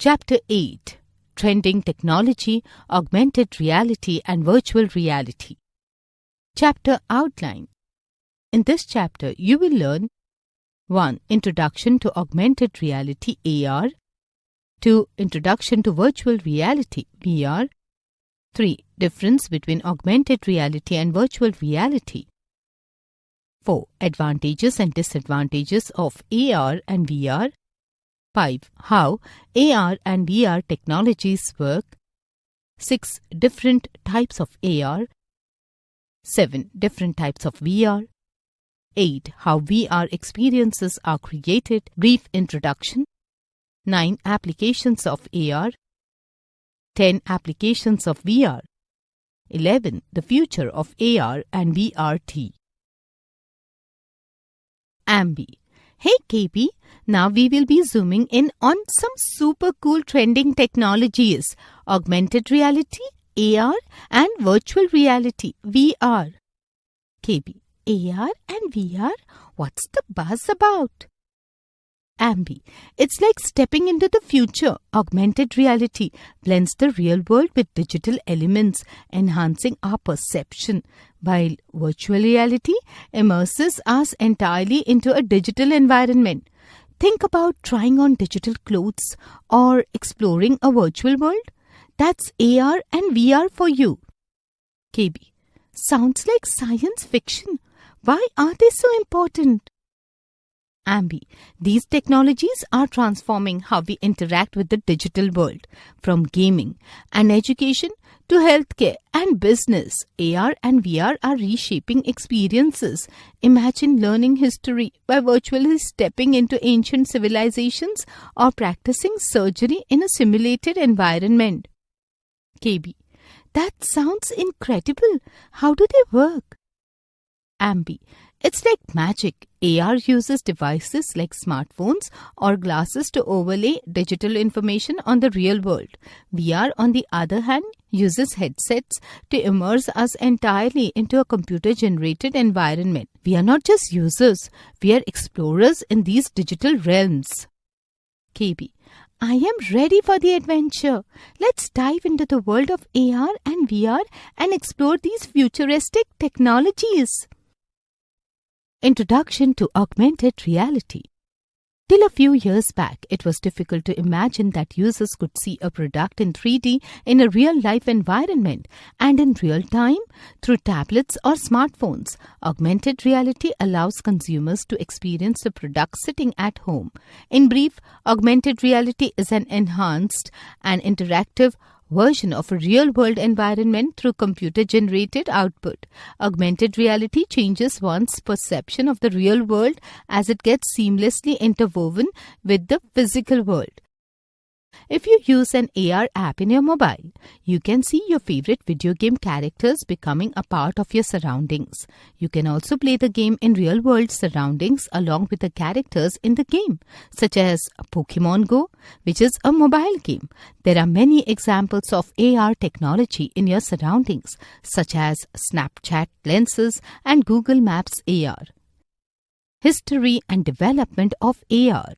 Chapter 8: Trending Technology, Augmented Reality and Virtual Reality. Chapter Outline. In this chapter, you will learn 1. Introduction to Augmented Reality (AR). 2. Introduction to Virtual Reality (VR). 3. Difference between Augmented Reality and Virtual Reality. 4. Advantages and disadvantages of AR and VR. 5. How AR and VR technologies work. 6. Different types of AR. 7. Different types of VR. 8. How VR experiences are created. Brief introduction. 9. Applications of AR. 10. Applications of VR. 11. The future of AR and VRT. Ambi. Hey KB, now we will be zooming in on some super cool trending technologies: augmented reality, AR, and virtual reality, VR. KB, AR and VR? What's the buzz about? Ambi, it's like stepping into the future. Augmented reality blends the real world with digital elements, enhancing our perception, while virtual reality immerses us entirely into a digital environment. Think about trying on digital clothes or exploring a virtual world. That's AR and VR for you. KB, sounds like science fiction. Why are they so important? Ambi, these technologies are transforming how we interact with the digital world, from gaming and education to healthcare and business. AR and VR are reshaping experiences. Imagine learning history by virtually stepping into ancient civilizations or practicing surgery in a simulated environment. KB, that sounds incredible. How do they work? Ambi, it's like magic. AR uses devices like smartphones or glasses to overlay digital information on the real world. VR, on the other hand, uses headsets to immerse us entirely into a computer-generated environment. We are not just users, we are explorers in these digital realms. KB, I am ready for the adventure. Let's dive into the world of AR and VR and explore these futuristic technologies. Introduction to Augmented Reality. Till a few years back, it was difficult to imagine that users could see a product in 3D in a real-life environment and in real time through tablets or smartphones. Augmented reality allows consumers to experience the product sitting at home. In brief, augmented reality is an enhanced and interactive version of a real-world environment through computer-generated output. Augmented reality changes one's perception of the real world as it gets seamlessly interwoven with the physical world. If you use an AR app in your mobile, you can see your favorite video game characters becoming a part of your surroundings. You can also play the game in real-world surroundings along with the characters in the game, such as Pokemon Go, which is a mobile game. There are many examples of AR technology in your surroundings, such as Snapchat lenses and Google Maps AR. History and development of AR.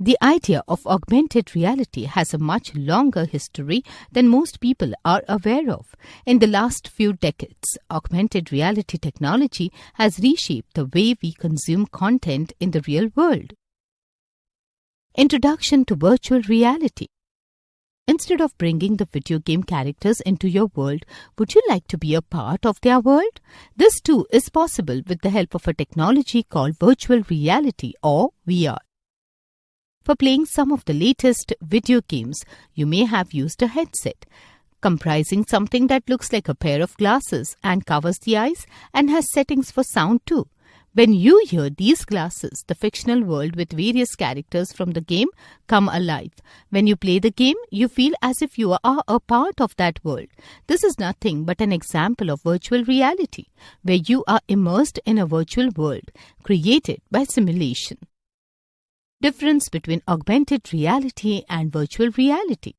The idea of augmented reality has a much longer history than most people are aware of. In the last few decades, augmented reality technology has reshaped the way we consume content in the real world. Introduction to virtual reality. Instead of bringing the video game characters into your world, would you like to be a part of their world? This too is possible with the help of a technology called virtual reality or VR. For playing some of the latest video games, you may have used a headset, comprising something that looks like a pair of glasses and covers the eyes and has settings for sound too. When you hear these glasses, the fictional world with various characters from the game come alive. When you play the game, you feel as if you are a part of that world. This is nothing but an example of virtual reality, where you are immersed in a virtual world created by simulation. Difference between augmented reality and virtual reality.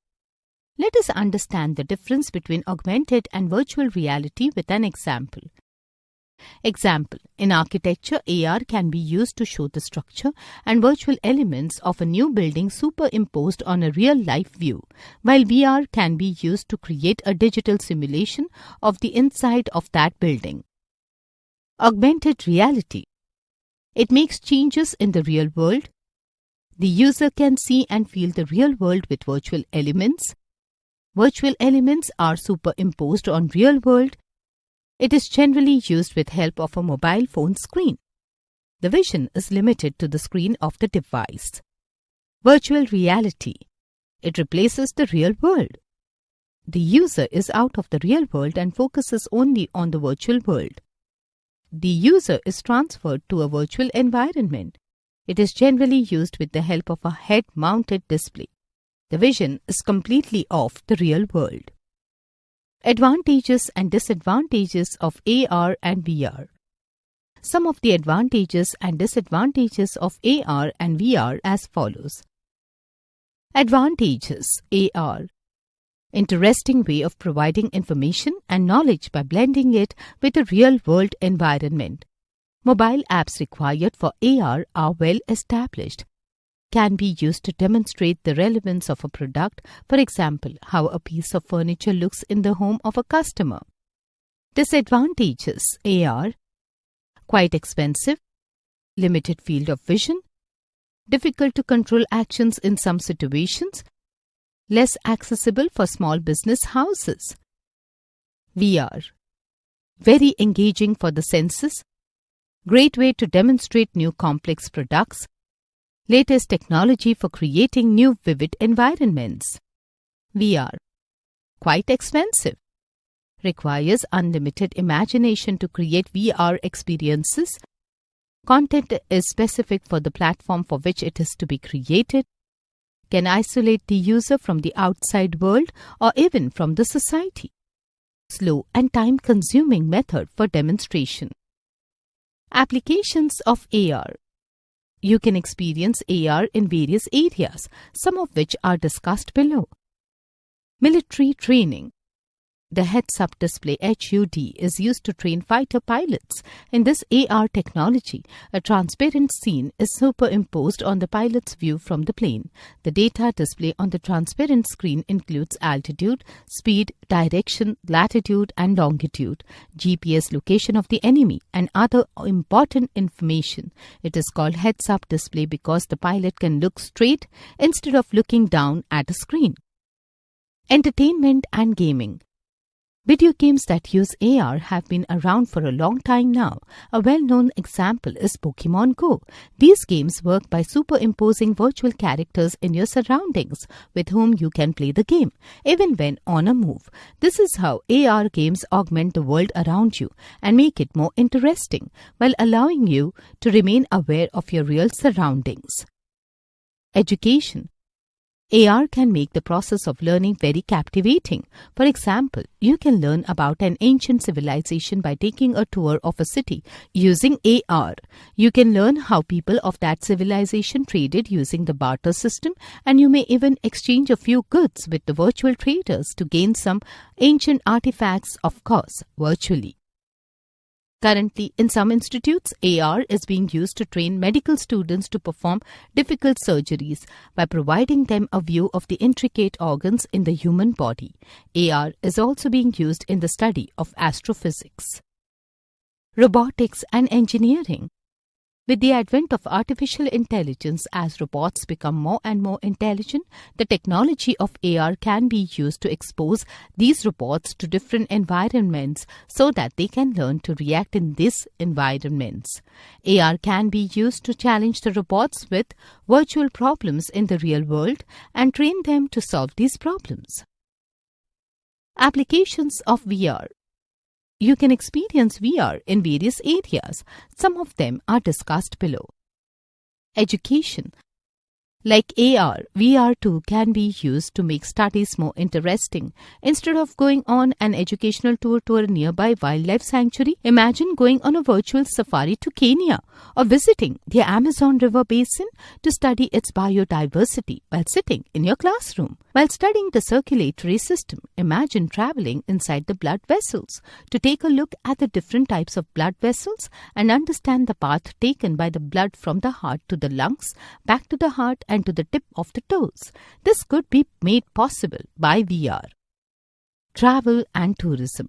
Let us understand the difference between augmented and virtual reality with an example. Example, in architecture, AR can be used to show the structure and virtual elements of a new building superimposed on a real-life view, while VR can be used to create a digital simulation of the inside of that building. Augmented reality. It makes changes in the real world. The user can see and feel the real world with virtual elements. Virtual elements are superimposed on real world. It is generally used with help of a mobile phone screen. The vision is limited to the screen of the device. Virtual reality. It replaces the real world. The user is out of the real world and focuses only on the virtual world. The user is transferred to a virtual environment. It is generally used with the help of a head-mounted display. The vision is completely off the real world. Advantages and disadvantages of AR and VR. Some of the advantages and disadvantages of AR and VR as follows. Advantages: AR. Interesting way of providing information and knowledge by blending it with a real-world environment. Mobile apps required for AR are well established. Can be used to demonstrate the relevance of a product, for example, how a piece of furniture looks in the home of a customer. Disadvantages: AR. Quite expensive, limited field of vision, difficult to control actions in some situations, less accessible for small business houses. VR. Very engaging for the senses, great way to demonstrate new complex products, latest technology for creating new vivid environments. VR. Quite expensive. Requires unlimited imagination to create VR experiences. Content is specific for the platform for which it is to be created. Can isolate the user from the outside world or even from the society. Slow and time-consuming method for demonstration. Applications of AR. You can experience AR in various areas, some of which are discussed below. Military training. The heads-up display HUD is used to train fighter pilots. In this AR technology, a transparent scene is superimposed on the pilot's view from the plane. The data display on the transparent screen includes altitude, speed, direction, latitude and longitude, GPS location of the enemy, and other important information. It is called heads-up display because the pilot can look straight instead of looking down at a screen. Entertainment and gaming. Video games that use AR have been around for a long time now. A well-known example is Pokemon Go. These games work by superimposing virtual characters in your surroundings with whom you can play the game, even when on a move. This is how AR games augment the world around you and make it more interesting, while allowing you to remain aware of your real surroundings. Education. AR can make the process of learning very captivating. For example, you can learn about an ancient civilization by taking a tour of a city using AR. You can learn how people of that civilization traded using the barter system, and you may even exchange a few goods with the virtual traders to gain some ancient artifacts, of course, virtually. Currently, in some institutes, AR is being used to train medical students to perform difficult surgeries by providing them a view of the intricate organs in the human body. AR is also being used in the study of astrophysics. Robotics and engineering. With the advent of artificial intelligence, as robots become more and more intelligent, the technology of AR can be used to expose these robots to different environments so that they can learn to react in these environments. AR can be used to challenge the robots with virtual problems in the real world and train them to solve these problems. Applications of VR. You can experience VR in various areas. Some of them are discussed below. Education. Like AR, VR too can be used to make studies more interesting. Instead of going on an educational tour to a nearby wildlife sanctuary, imagine going on a virtual safari to Kenya or visiting the Amazon River basin to study its biodiversity while sitting in your classroom. While studying the circulatory system, imagine traveling inside the blood vessels to take a look at the different types of blood vessels and understand the path taken by the blood from the heart to the lungs, back to the heart and to the tip of the toes. This could be made possible by VR. Travel and tourism.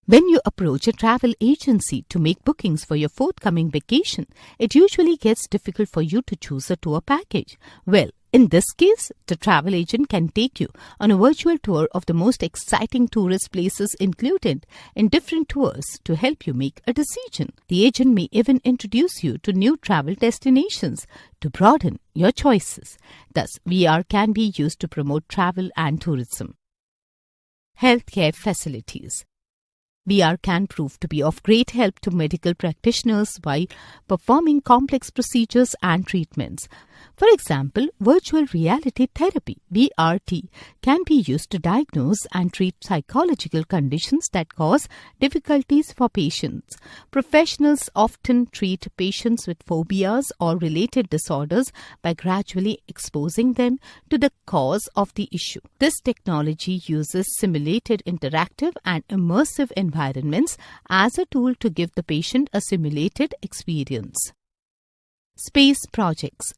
When you approach a travel agency to make bookings for your forthcoming vacation, it usually gets difficult for you to choose a tour package. Well, in this case, the travel agent can take you on a virtual tour of the most exciting tourist places included in different tours to help you make a decision. The agent may even introduce you to new travel destinations to broaden your choices. Thus, VR can be used to promote travel and tourism. Healthcare facilities. VR can prove to be of great help to medical practitioners while performing complex procedures and treatments. For example, virtual reality therapy (VRT) can be used to diagnose and treat psychological conditions that cause difficulties for patients. Professionals often treat patients with phobias or related disorders by gradually exposing them to the cause of the issue. This technology uses simulated interactive and immersive environments as a tool to give the patient a simulated experience. Space projects.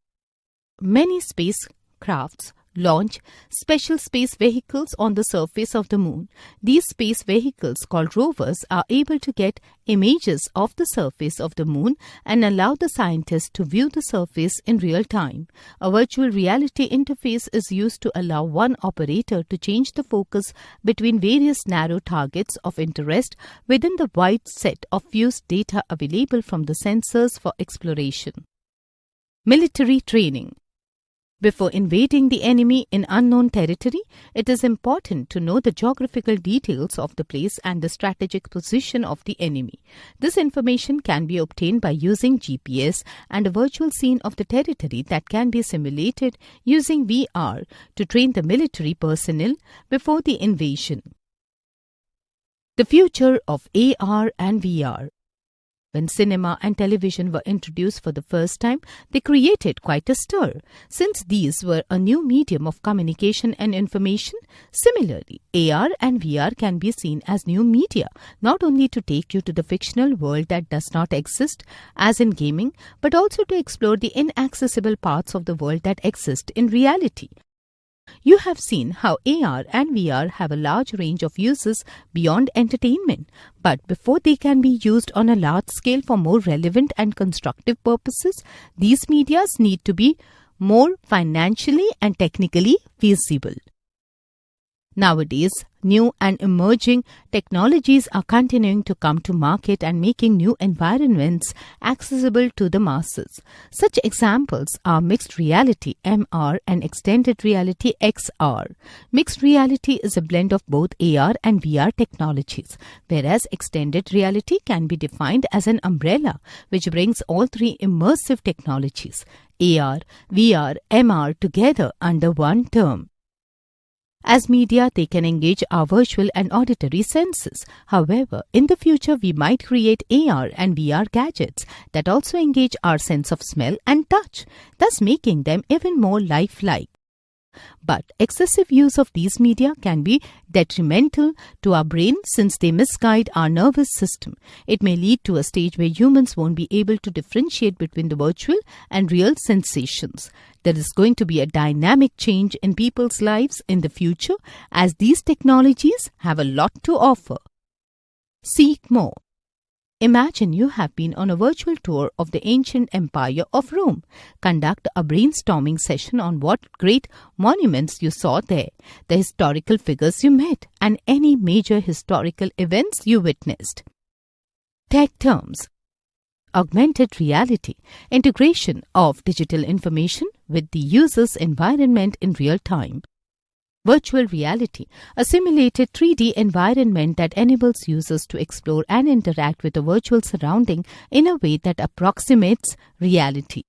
Many spacecrafts launch special space vehicles on the surface of the moon. These space vehicles, called rovers, are able to get images of the surface of the moon and allow the scientists to view the surface in real time. A virtual reality interface is used to allow one operator to change the focus between various narrow targets of interest within the wide set of fused data available from the sensors for exploration. Military training. Before invading the enemy in unknown territory, it is important to know the geographical details of the place and the strategic position of the enemy. This information can be obtained by using GPS and a virtual scene of the territory that can be simulated using VR to train the military personnel before the invasion. The future of AR and VR. When cinema and television were introduced for the first time, they created quite a stir. Since these were a new medium of communication and information, similarly, AR and VR can be seen as new media, not only to take you to the fictional world that does not exist, as in gaming, but also to explore the inaccessible parts of the world that exist in reality. You have seen how AR and VR have a large range of uses beyond entertainment, but before they can be used on a large scale for more relevant and constructive purposes, these medias need to be more financially and technically feasible. Nowadays, new and emerging technologies are continuing to come to market and making new environments accessible to the masses. Such examples are mixed reality (MR) and extended reality (XR). Mixed reality is a blend of both AR and VR technologies, whereas extended reality can be defined as an umbrella which brings all three immersive technologies AR, VR, MR together under one term. As media, they can engage our visual and auditory senses. However, in the future, we might create AR and VR gadgets that also engage our sense of smell and touch, thus making them even more lifelike. But excessive use of these media can be detrimental to our brain since they misguide our nervous system. It may lead to a stage where humans won't be able to differentiate between the virtual and real sensations. There is going to be a dynamic change in people's lives in the future as these technologies have a lot to offer. Seek more. Imagine you have been on a virtual tour of the ancient empire of Rome. Conduct a brainstorming session on what great monuments you saw there, the historical figures you met, and any major historical events you witnessed. Tech terms. Augmented reality, integration of digital information with the user's environment in real time. Virtual reality, a simulated 3D environment that enables users to explore and interact with a virtual surrounding in a way that approximates reality.